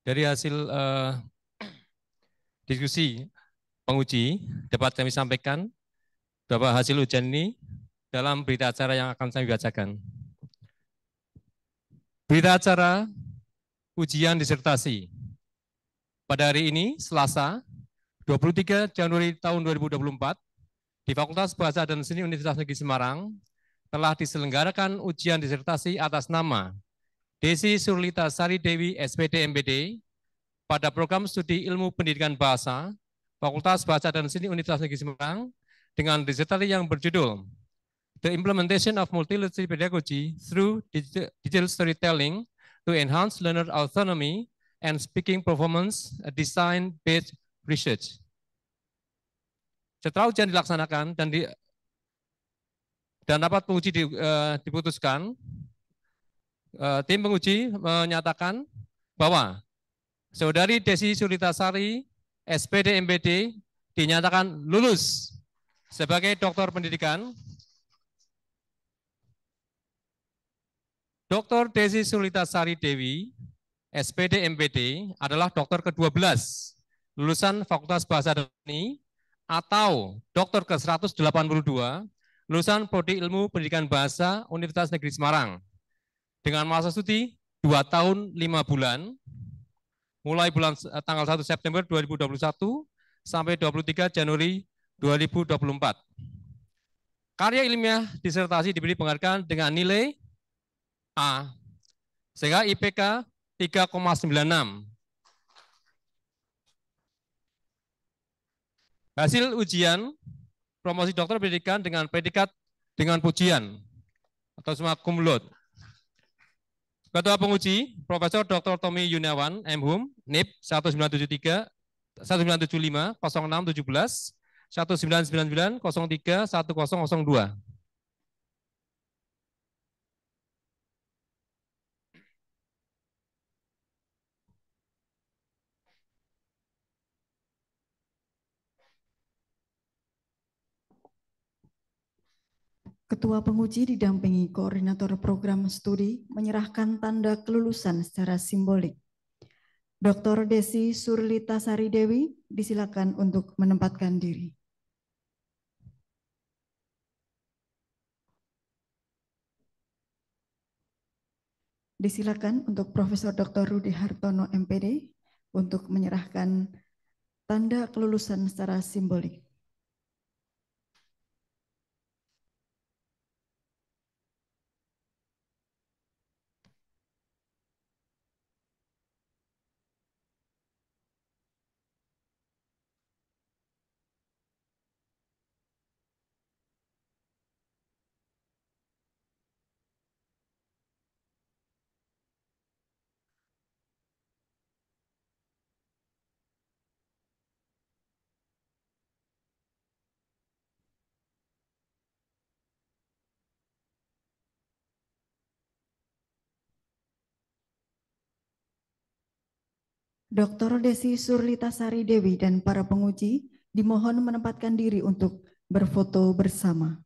Dari hasil diskusi penguji dapat kami sampaikan bahwa hasil ujian ini dalam berita acara yang akan saya bacakan. Berita acara ujian disertasi. Pada hari ini, Selasa, 23 Januari tahun 2024, di Fakultas Bahasa dan Seni Universitas Negeri Semarang, telah diselenggarakan ujian disertasi atas nama Desi Surlita Sari Dewi, SPD MPD, pada program studi ilmu pendidikan bahasa, Fakultas Bahasa dan Seni Universitas Negeri Semarang, dengan disertasi yang berjudul The Implementation of Multiliteracy Pedagogy Through Digital Storytelling to Enhance Learner Autonomy and Speaking Performance, Design-Based Research. Setelah ujian dilaksanakan dan dapat penguji diputuskan, tim penguji menyatakan bahwa Saudari Desi Sulitasari, SPD MPD, dinyatakan lulus sebagai doktor pendidikan. Dr. Desi Sulitasari Dewi, SPD MPD, adalah dokter ke-12 lulusan Fakultas Bahasa dan Seni atau dokter ke-182 lulusan Prodi Ilmu Pendidikan Bahasa Universitas Negeri Semarang dengan masa studi 2 tahun 5 bulan mulai tanggal 1 September 2021 sampai 23 Januari 2024. Karya ilmiah disertasi diberi penghargaan dengan nilai A, sehingga IPK 3,96. Hasil ujian promosi dokter pendidikan dengan predikat dengan pujian atau summa cum laude. Ketua penguji Profesor Dr. Tommy Yuniawan, MHum, NIP 1973 1975 0617 1999 03 1002. Ketua penguji didampingi koordinator program studi menyerahkan tanda kelulusan secara simbolik. Dr. Desi Surlita Sari Dewi, disilakan untuk menempatkan diri. Disilakan untuk Profesor Dr. Rudi Hartono MPD untuk menyerahkan tanda kelulusan secara simbolik. Dr. Desi Surlita Sari Dewi dan para penguji dimohon menempatkan diri untuk berfoto bersama.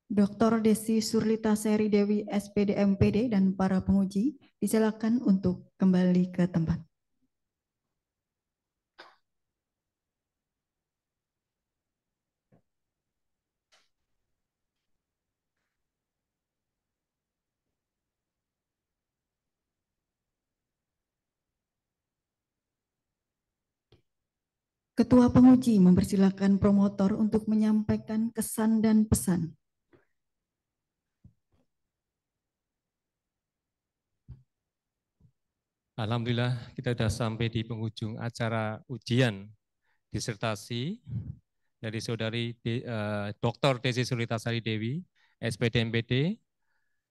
Dr. Desi Surlita Sari Dewi, SPD MPD dan para penguji disilakan untuk kembali ke tempat. Ketua penguji mempersilakan promotor untuk menyampaikan kesan dan pesan. Alhamdulillah kita sudah sampai di penghujung acara ujian disertasi dari Saudari Dr. Desi Sulitasari Dewi, SPD MPD,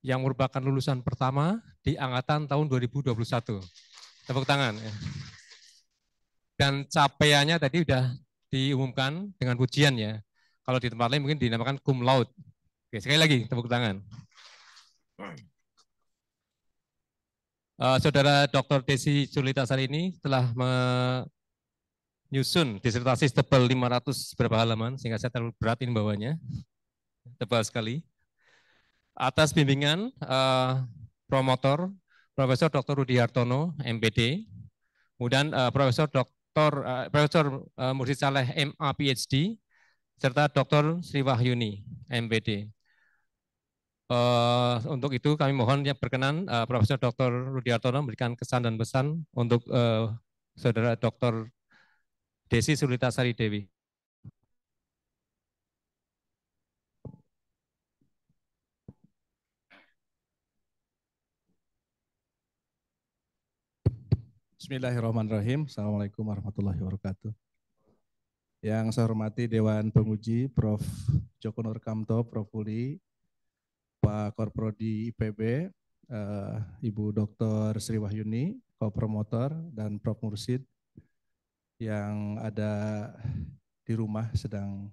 yang merupakan lulusan pertama di angkatan tahun 2021. Tepuk tangan. Dan capaiannya tadi sudah diumumkan dengan pujian ya. Kalau di tempat lain mungkin dinamakan cum laude. Oke, sekali lagi tepuk tangan. Saudara Dr. Desi Sulitasari ini telah menyusun disertasi tebal 500 berapa halaman, sehingga saya terlalu berat ini bawahnya, tebal sekali. Atas bimbingan promotor Profesor Dr. Rudi Hartono, MPD, kemudian Profesor Mursid Saleh, MA PhD, serta Dr. Sri Wahyuni, MPD. Untuk itu kami mohon ya berkenan Profesor Dr. Rudi Hartono memberikan kesan dan pesan untuk Saudara Dr. Desi Sulitasari Dewi. Bismillahirrahmanirrahim. Assalamualaikum warahmatullahi wabarakatuh. Yang saya hormati Dewan Penguji, Prof. Joko Nurkamto, Prof. Uli, Pak Korprodi IPB, Ibu Dr. Sri Wahyuni, Co-Promotor, dan Prof. Mursid yang ada di rumah sedang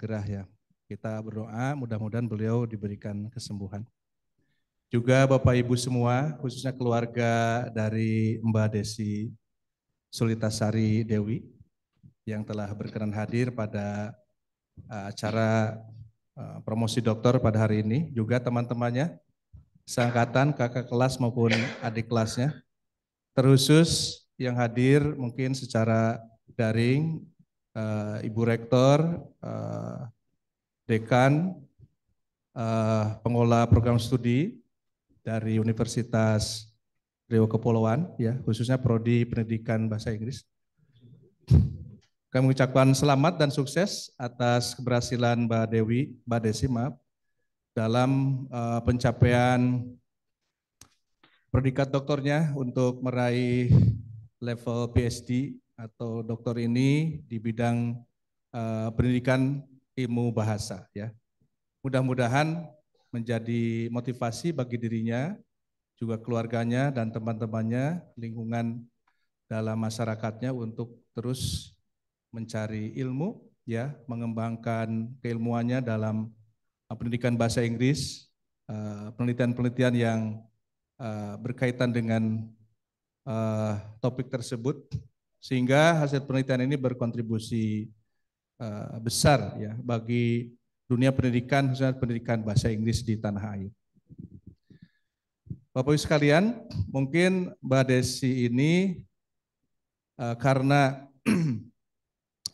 gerah ya. Kita berdoa mudah-mudahan beliau diberikan kesembuhan. Juga Bapak Ibu semua, khususnya keluarga dari Mbak Desi Sulitasari Dewi yang telah berkenan hadir pada acara promosi doktor pada hari ini, juga teman-temannya, seangkatan, kakak kelas maupun adik kelasnya, terkhusus yang hadir mungkin secara daring, Ibu Rektor, Dekan, pengelola program studi dari Universitas Riau Kepulauan, ya, khususnya Prodi Pendidikan Bahasa Inggris. Kami mengucapkan selamat dan sukses atas keberhasilan Mbak Desi, dalam pencapaian predikat doktornya untuk meraih level PhD atau doktor ini di bidang pendidikan ilmu bahasa. Ya, mudah-mudahan menjadi motivasi bagi dirinya, juga keluarganya dan teman-temannya, lingkungan dalam masyarakatnya untuk terus mencari ilmu, ya, mengembangkan keilmuannya dalam pendidikan bahasa Inggris, penelitian-penelitian yang berkaitan dengan topik tersebut, sehingga hasil penelitian ini berkontribusi besar ya bagi dunia pendidikan, khususnya pendidikan bahasa Inggris di tanah air. Bapak Ibu sekalian, mungkin Mbak Desi ini karena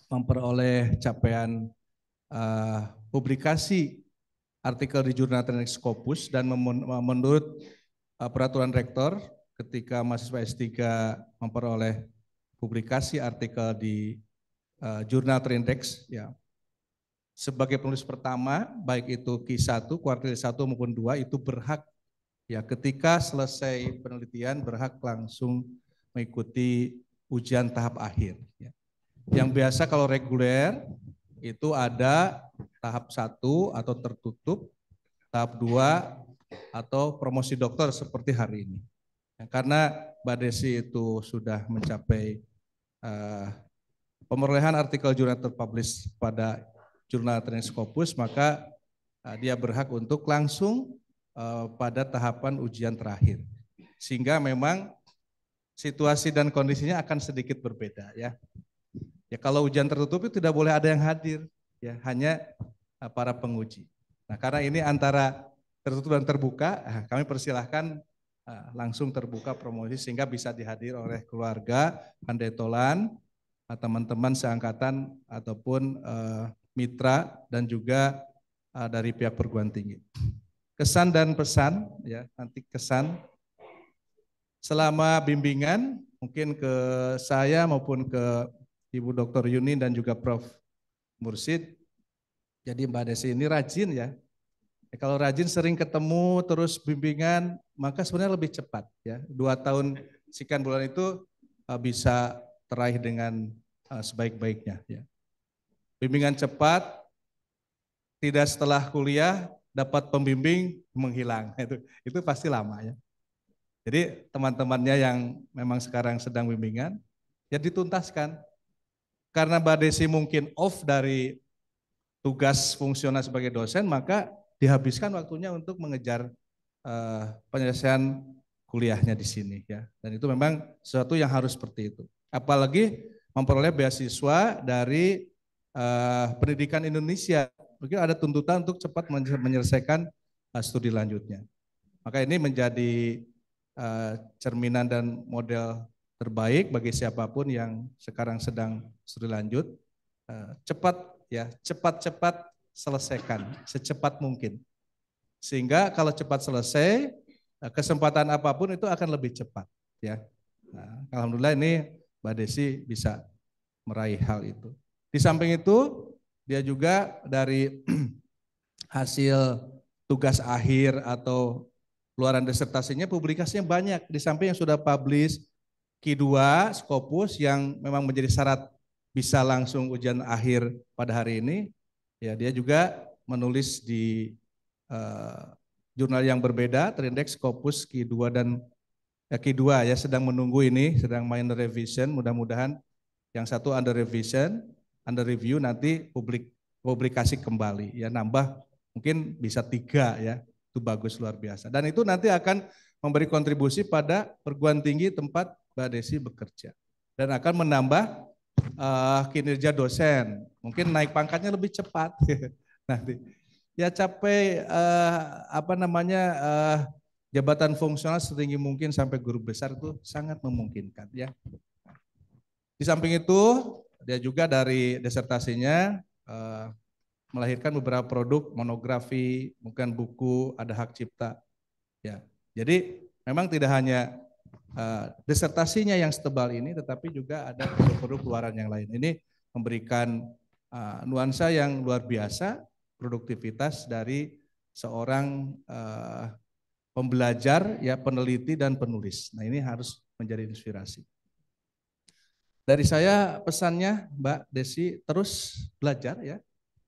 memperoleh capaian publikasi artikel di jurnal Trinex Scopus, dan menurut peraturan rektor ketika mahasiswa S3 memperoleh publikasi artikel di jurnal Trinex, ya, sebagai penulis pertama, baik itu Q1, kuartil 1 maupun 2, itu berhak, ya, ketika selesai penelitian berhak langsung mengikuti ujian tahap akhir. Ya. Yang biasa kalau reguler itu ada tahap 1 atau tertutup, tahap 2 atau promosi doktor seperti hari ini. Ya, karena Mbak Desi itu sudah mencapai pemerolehan artikel jurnal terpublish pada jurnal Trinex Scopus, maka dia berhak untuk langsung pada tahapan ujian terakhir. Sehingga memang situasi dan kondisinya akan sedikit berbeda, ya. Ya, kalau ujian tertutup itu tidak boleh ada yang hadir, ya, hanya para penguji. Nah, karena ini antara tertutup dan terbuka, kami persilahkan langsung terbuka promosi sehingga bisa dihadir oleh keluarga, handetolan, teman-teman seangkatan ataupun mitra dan juga dari pihak perguruan tinggi. Kesan dan pesan, ya, nanti kesan selama bimbingan mungkin ke saya maupun ke Ibu Dr. Yuni dan juga Prof. Mursid. Jadi Mbak Desi ini rajin ya. Kalau rajin sering ketemu terus bimbingan, maka sebenarnya lebih cepat ya. 2 tahun sekian bulan itu bisa teraih dengan sebaik-baiknya ya. Bimbingan cepat, tidak setelah kuliah dapat pembimbing menghilang, itu pasti lama ya. Jadi teman-temannya yang memang sekarang sedang bimbingan ya dituntaskan. Karena Mbak Desi mungkin off dari tugas fungsional sebagai dosen, maka dihabiskan waktunya untuk mengejar penyelesaian kuliahnya di sini ya. Dan itu memang sesuatu yang harus seperti itu. Apalagi memperoleh beasiswa dari pendidikan Indonesia. Mungkin ada tuntutan untuk cepat menyelesaikan studi lanjutnya. Maka ini menjadi cerminan dan model terbaik bagi siapapun yang sekarang sedang studi lanjut. Cepat selesaikan secepat mungkin. Sehingga kalau cepat selesai, kesempatan apapun itu akan lebih cepat ya. Nah, alhamdulillah ini Mbak Desi bisa meraih hal itu. Di samping itu dia juga dari hasil tugas akhir atau keluaran disertasinya, publikasinya banyak. Di samping yang sudah publish Q2 Scopus yang memang menjadi syarat bisa langsung ujian akhir pada hari ini, ya dia juga menulis di jurnal yang berbeda, terindeks Scopus Q2 dan Q2 ya, sedang menunggu ini, sedang minor revision, mudah-mudahan yang satu under revision, under review, nanti publikasi kembali ya, nambah mungkin bisa 3 ya, itu bagus luar biasa. Dan itu nanti akan memberi kontribusi pada perguruan tinggi tempat Mbak Desi bekerja dan akan menambah kinerja dosen, mungkin naik pangkatnya lebih cepat nanti. Ya capai jabatan fungsional setinggi mungkin sampai guru besar itu sangat memungkinkan ya. Di samping itu dia juga dari disertasinya melahirkan beberapa produk monografi, mungkin buku, ada hak cipta ya. Jadi memang tidak hanya disertasinya yang setebal ini, tetapi juga ada produk-produk keluaran yang lain. Ini memberikan nuansa yang luar biasa, produktivitas dari seorang pembelajar, ya peneliti dan penulis. Nah ini harus menjadi inspirasi. Dari saya pesannya Mbak Desi terus belajar ya,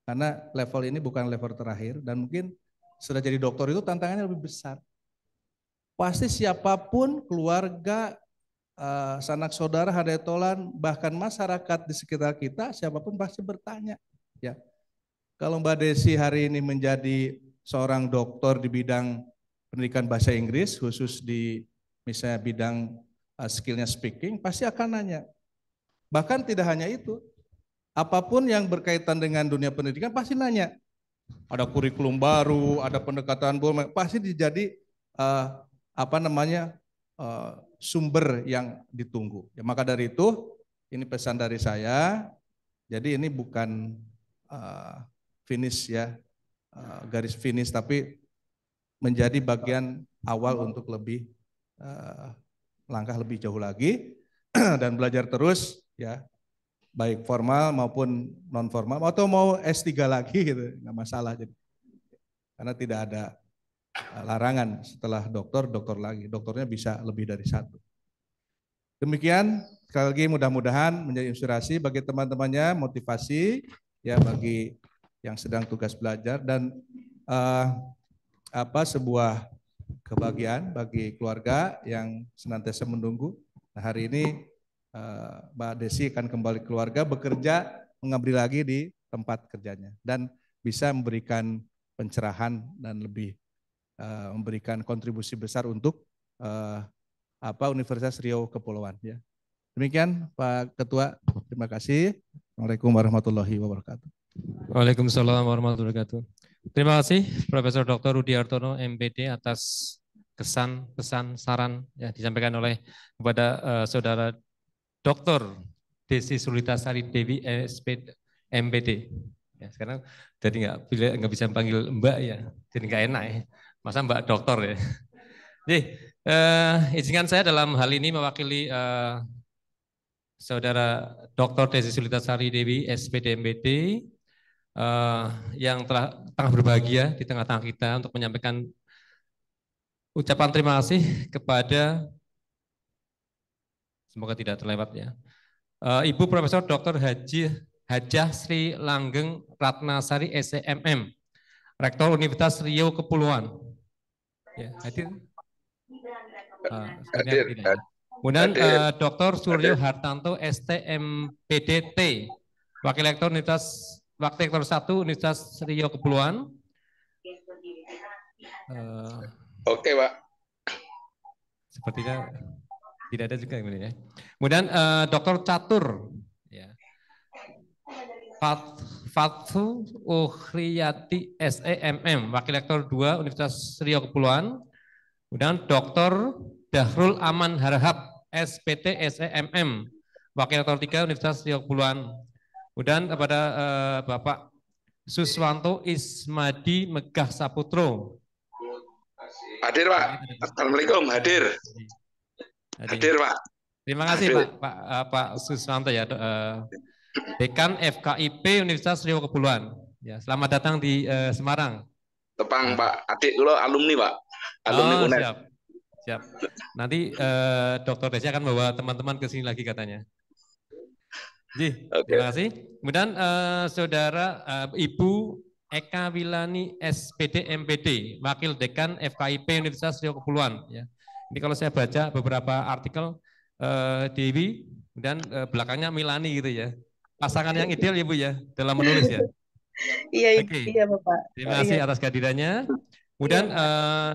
karena level ini bukan level terakhir dan mungkin sudah jadi doktor itu tantangannya lebih besar. Pasti siapapun, keluarga, sanak saudara, hadetolan, bahkan masyarakat di sekitar kita, siapapun pasti bertanya. Ya, kalau Mbak Desi hari ini menjadi seorang doktor di bidang pendidikan bahasa Inggris, khusus di misalnya bidang skillnya speaking, pasti akan nanya. Bahkan tidak hanya itu, apapun yang berkaitan dengan dunia pendidikan pasti nanya. Ada kurikulum baru, ada pendekatan baru, pasti jadi sumber yang ditunggu. Ya, maka dari itu ini pesan dari saya. Jadi ini bukan finish ya, garis finish, tapi menjadi bagian awal untuk lebih langkah lebih jauh lagi dan belajar terus ya, baik formal maupun non formal atau mau S3 lagi gitu, nggak masalah. Jadi karena tidak ada larangan setelah dokter lagi, dokternya bisa lebih dari 1. Demikian, sekali lagi mudah-mudahan menjadi inspirasi bagi teman-temannya, motivasi ya bagi yang sedang tugas belajar dan sebuah kebahagiaan bagi keluarga yang senantiasa menunggu. Nah, hari ini Mbak Desi akan kembali keluarga, bekerja, mengabdi lagi di tempat kerjanya dan bisa memberikan pencerahan dan lebih memberikan kontribusi besar untuk Universitas Riau Kepulauan ya. Demikian Pak Ketua, terima kasih. Assalamualaikum warahmatullahi wabarakatuh. Waalaikumsalam warahmatullahi wabarakatuh. Terima kasih Profesor Dr. Rudi Hartono MPD atas kesan, pesan, saran yang disampaikan oleh kepada Saudara Dr. Desi Sulitasari Dewi SPD MPD. Ya, sekarang jadi nggak bisa panggil Mbak ya, jadi nggak enak ya. Masa Mbak Dokter ya. Jadi Izinkan saya dalam hal ini mewakili Saudara Dr. Desi Sulitasari Dewi, SPD MPD, yang tengah berbahagia di tengah-tengah kita untuk menyampaikan ucapan terima kasih kepada, semoga tidak terlewat ya, Ibu Profesor Dr. Hajah Sri Langgeng Ratnasari SEMM, Rektor Universitas Riau Kepulauan. Ya, hadir? Hadir. Ya. Kemudian Dr. Suryo Hartanto STMPDT, Wakil Rektor 1 Universitas Riau Kepulauan. Oke, Pak. Sepertinya tidak ada juga ya. Kemudian Dr. Catur, ya. Fathu Ukhriyati SEMM, Wakil Rektor 2 Universitas Riau Kepulauan. Kemudian Dr. Dahrul Aman Harahap, SPT SEMM, Wakil Rektor 3 Universitas Riau Kepulauan. Kemudian kepada Bapak Suswanto Ismadi Megah Saputro. Hadir, Pak. Assalamualaikum, hadir. Hadir, Pak. Terima kasih Pak Suswanto ya, Dekan FKIP Universitas Riau Kepulauan. Ya, selamat datang di Semarang. Tepang, Pak. Adik dulu alumni, Pak. Alumni UNED. Siap. Nanti Dr. Desi akan bawa teman-teman ke sini lagi katanya. Terima kasih. Kemudian Saudara Ibu Eka Wilani SPD MPD, Wakil Dekan FKIP Universitas Riau Kepulauan. Ya. Ini kalau saya baca beberapa artikel Dewi dan belakangnya Milani gitu ya. Pasangan yang ideal ya Bu ya dalam menulis ya. Iya, iya Bapak. Terima kasih atas kehadirannya. Kemudian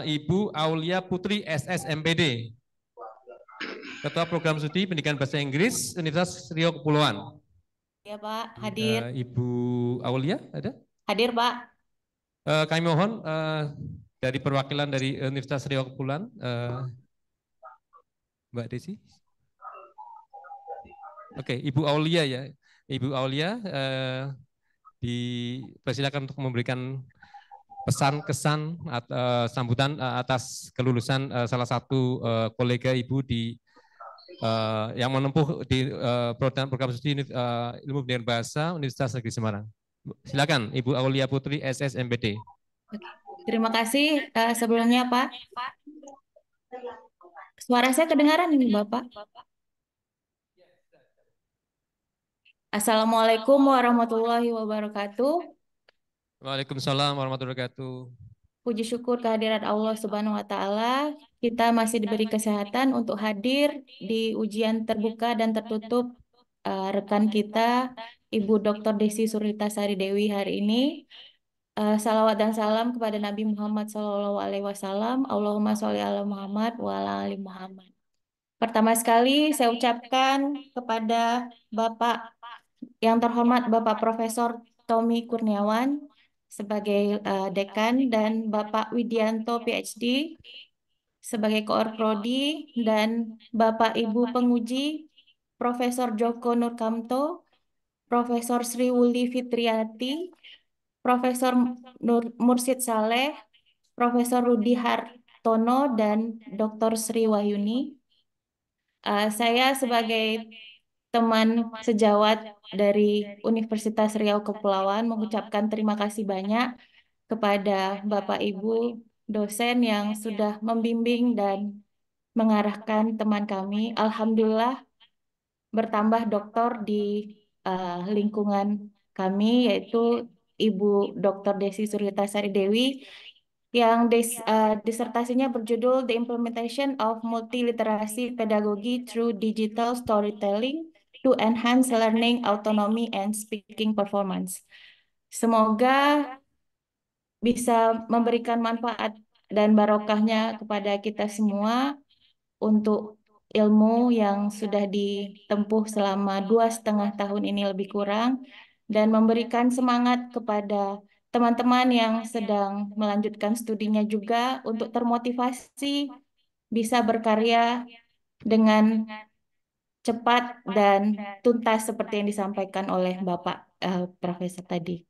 Ibu Aulia Putri SS MPD, Ketua Program Studi Pendidikan Bahasa Inggris Universitas Riau Kepulauan. Ya Pak, hadir. Ibu Aulia ada? Hadir Pak. Kami mohon dari perwakilan dari Universitas Riau Kepulauan, Mbak Desi. Oke, Ibu Aulia ya. Ibu Aulia dipersilakan untuk memberikan pesan kesan sambutan atas kelulusan salah satu kolega Ibu di yang menempuh di program studi ilmu pendidikan bahasa Universitas Negeri Semarang. Silakan Ibu Aulia Putri SS MPD. Terima kasih sebelumnya Pak. Suara saya kedengaran ini Bapak? Assalamualaikum warahmatullahi wabarakatuh. Waalaikumsalam warahmatullahi wabarakatuh. Puji syukur kehadirat Allah Subhanahu wa taala, kita masih diberi kesehatan untuk hadir di ujian terbuka dan tertutup rekan kita Ibu Dr. Desi Sulitasari Dewi hari ini. Salawat dan salam kepada Nabi Muhammad SAW. Allahumma sholli ala Muhammad wa ala ali Muhammad. Pertama sekali saya ucapkan kepada Bapak yang terhormat Bapak Profesor Tommy Kurniawan sebagai dekan dan Bapak Widianto PhD sebagai koor prodi dan Bapak Ibu penguji Profesor Joko Nurkamto, Profesor Sri Wuli Fitriati, Profesor Mursid Saleh, Profesor Rudi Hartono dan Dr. Sri Wahyuni. Saya sebagai teman sejawat dari Universitas Riau Kepulauan mengucapkan terima kasih banyak kepada Bapak Ibu dosen yang sudah membimbing dan mengarahkan teman kami. Alhamdulillah bertambah doktor di lingkungan kami, yaitu Ibu Dr. Desi Sulitasari Dewi yang disertasinya berjudul The Implementation of Multiliterasi Pedagogy Through Digital Storytelling to Enhance Learning Autonomy and Speaking Performance. Semoga bisa memberikan manfaat dan barokahnya kepada kita semua untuk ilmu yang sudah ditempuh selama 2,5 tahun ini lebih kurang, dan memberikan semangat kepada teman-teman yang sedang melanjutkan studinya juga untuk termotivasi bisa berkarya dengan cepat dan tuntas seperti yang disampaikan oleh Bapak Profesor tadi.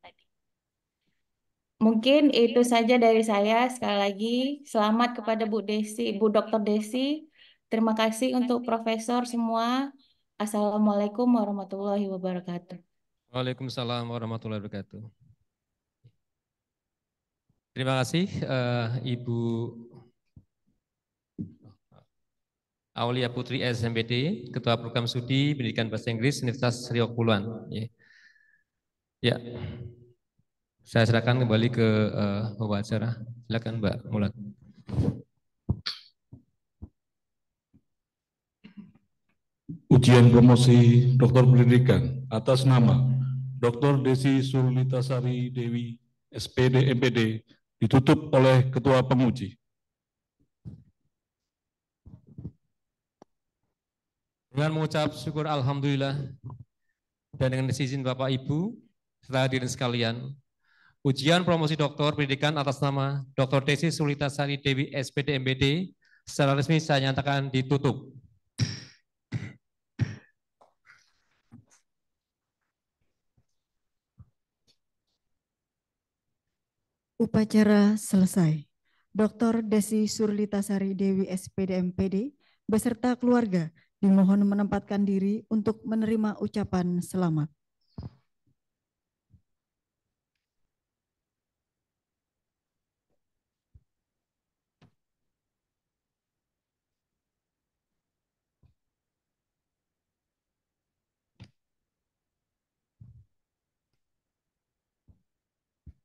Mungkin itu saja dari saya. Sekali lagi, selamat kepada Bu Desi, Bu Dr. Desi. Terima kasih untuk profesor semua. Assalamualaikum warahmatullahi wabarakatuh. Waalaikumsalam warahmatullahi wabarakatuh. Terima kasih Ibu Aulia Putri SMPD, Ketua Program Studi Pendidikan Bahasa Inggris Universitas Riau Kepulauan. Ya, saya serahkan kembali ke pembawa acara. Silakan Mbak Mulat. Ujian promosi Doktor Pendidikan atas nama Dr. Desi Surlitasari Dewi, SPD MPD, ditutup oleh Ketua Penguji. Dengan mengucap syukur Alhamdulillah dan dengan izin Bapak Ibu serta hadirin sekalian, ujian promosi doktor pendidikan atas nama Dr. Desi Surlitasari Dewi SPD MPD secara resmi saya nyatakan ditutup. Upacara selesai. Dr. Desi Surlitasari Dewi SPD MPD beserta keluarga dimohon menempatkan diri untuk menerima ucapan selamat.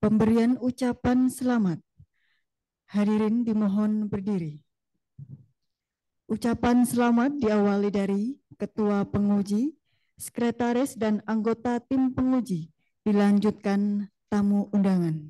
Pemberian ucapan selamat. Hadirin dimohon berdiri. Ucapan selamat diawali dari Ketua Penguji, Sekretaris dan anggota tim penguji, dilanjutkan tamu undangan.